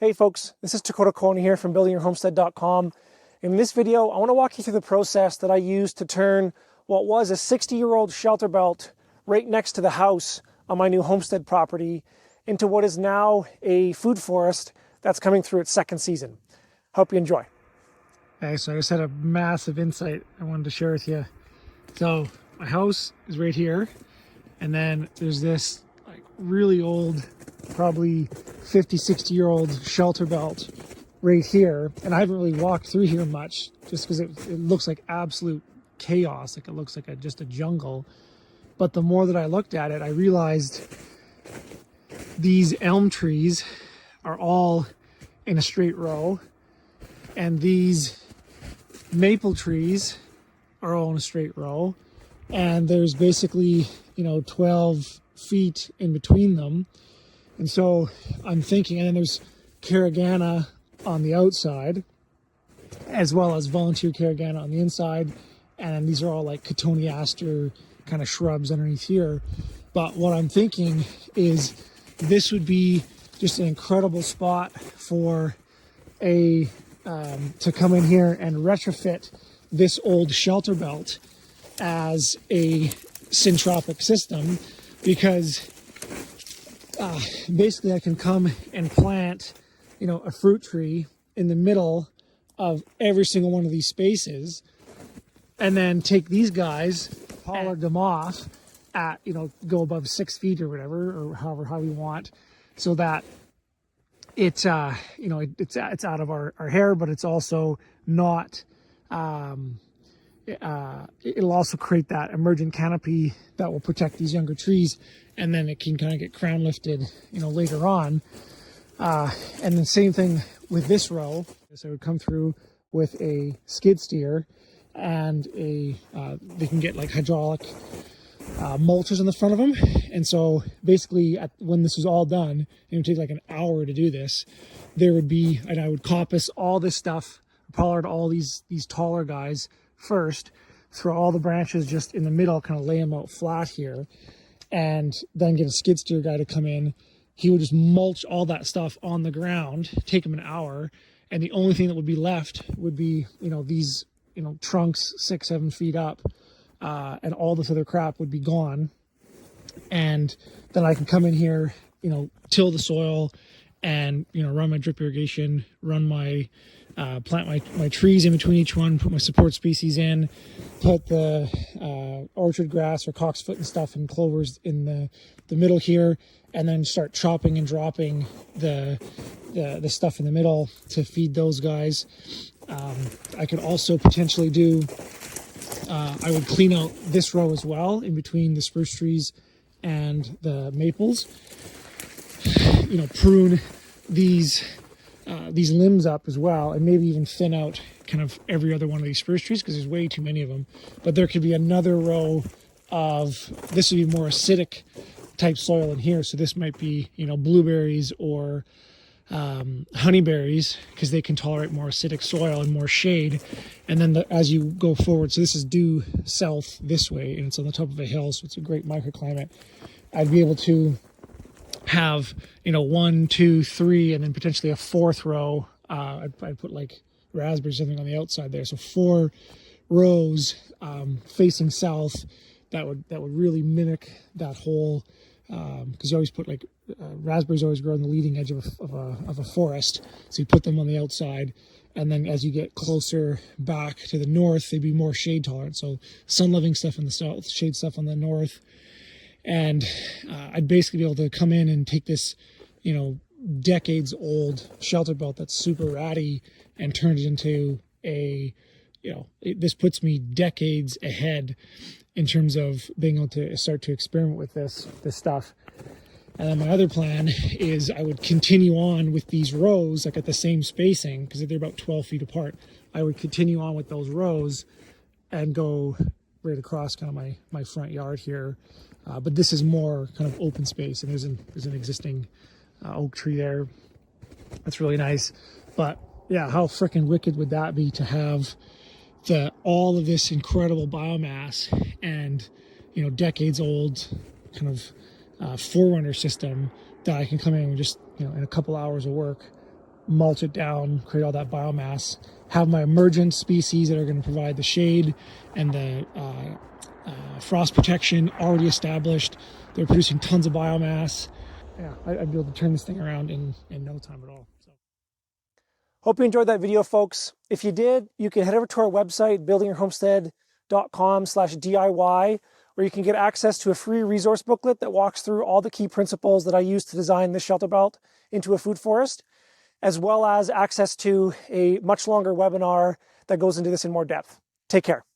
Hey folks, this is Takota Coen here from buildingyourhomestead.com. In this video, I want to walk you through the process that I used to turn what was a 60-year-old Shelterbelt right next to the house on my new homestead property into what is now a food forest that's coming through its second season. Hope you enjoy. Okay, so I just had a massive insight I wanted to share with you. So my house is right here, and then there's this really old, probably 50-60-year-old Shelterbelt right here, and I haven't really walked through here much just because it looks like absolute chaos, like it looks like just a jungle. But the more that I looked at it, I realized these elm trees are all in a straight row, and these maple trees are all in a straight row, and there's basically 12 feet in between them. And so I'm thinking, and then there's carragana on the outside as well as volunteer carragana on the inside, and these are all like cotoneaster kind of shrubs underneath here. But what I'm thinking is this would be just an incredible spot for a to come in here and retrofit this old Shelterbelt as a syntropic system, because basically I can come and plant a fruit tree in the middle of every single one of these spaces, and then take these guys, pollard them off at go above 6 feet or whatever, or how we want, so that it's it's out of our hair, but it's also not it'll also create that emergent canopy that will protect these younger trees, and then it can kind of get crown lifted later on. And the same thing with this row. So I would come through with a skid steer, and they can get like hydraulic mulchers on the front of them. And so basically when this is all done, it would take like an hour to do this. There would be, and I would coppice all this stuff, pollard all these taller guys first, throw all the branches just in the middle, kind of lay them out flat here, and then get a skid steer guy to come in. He would just mulch all that stuff on the ground, take him an hour, and the only thing that would be left would be these trunks 6-7 feet up, and all this other crap would be gone. And then I can come in here, till the soil, and run my drip irrigation, run my plant my trees in between each one, put my support species in, put the orchard grass or cocksfoot and stuff and clovers in the middle here, and then start chopping and dropping the stuff in the middle to feed those guys. I could also potentially do, I would clean out this row as well in between the spruce trees and the maples, prune these limbs up as well, and maybe even thin out kind of every other one of these spruce trees, because there's way too many of them. But there could be another row of, this would be more acidic type soil in here, so this might be blueberries or honeyberries, because they can tolerate more acidic soil and more shade. And then as you go forward, so this is due south this way, and it's on the top of a hill, so it's a great microclimate. I'd be able to have 1, 2, 3, and then potentially a fourth row. I'd put like raspberries or something on the outside there, so 4 rows facing south that would really mimic that whole, because you always put like raspberries always grow on the leading edge of a forest, so you put them on the outside, and then as you get closer back to the north, they'd be more shade tolerant, so sun loving stuff in the south, shade stuff on the north. And I'd basically be able to come in and take this, decades old Shelterbelt that's super ratty and turn it into a, this puts me decades ahead in terms of being able to start to experiment with this stuff. And then my other plan is I would continue on with these rows, like at the same spacing, because they're about 12 feet apart. I would continue on with those rows and go right across kind of my front yard here. But this is more kind of open space, and there's an existing oak tree there. That's really nice. But yeah, how freaking wicked would that be to have all of this incredible biomass and decades old kind of forerunner system that I can come in and just in a couple hours of work mulch it down, create all that biomass, have my emergent species that are going to provide the shade and the frost protection already established. They're producing tons of biomass. Yeah, I'd be able to turn this thing around in no time at all. So, hope you enjoyed that video, folks. If you did, you can head over to our website, buildingyourhomestead.com/DIY, where you can get access to a free resource booklet that walks through all the key principles that I use to design this Shelterbelt into a food forest, as well as access to a much longer webinar that goes into this in more depth. Take care.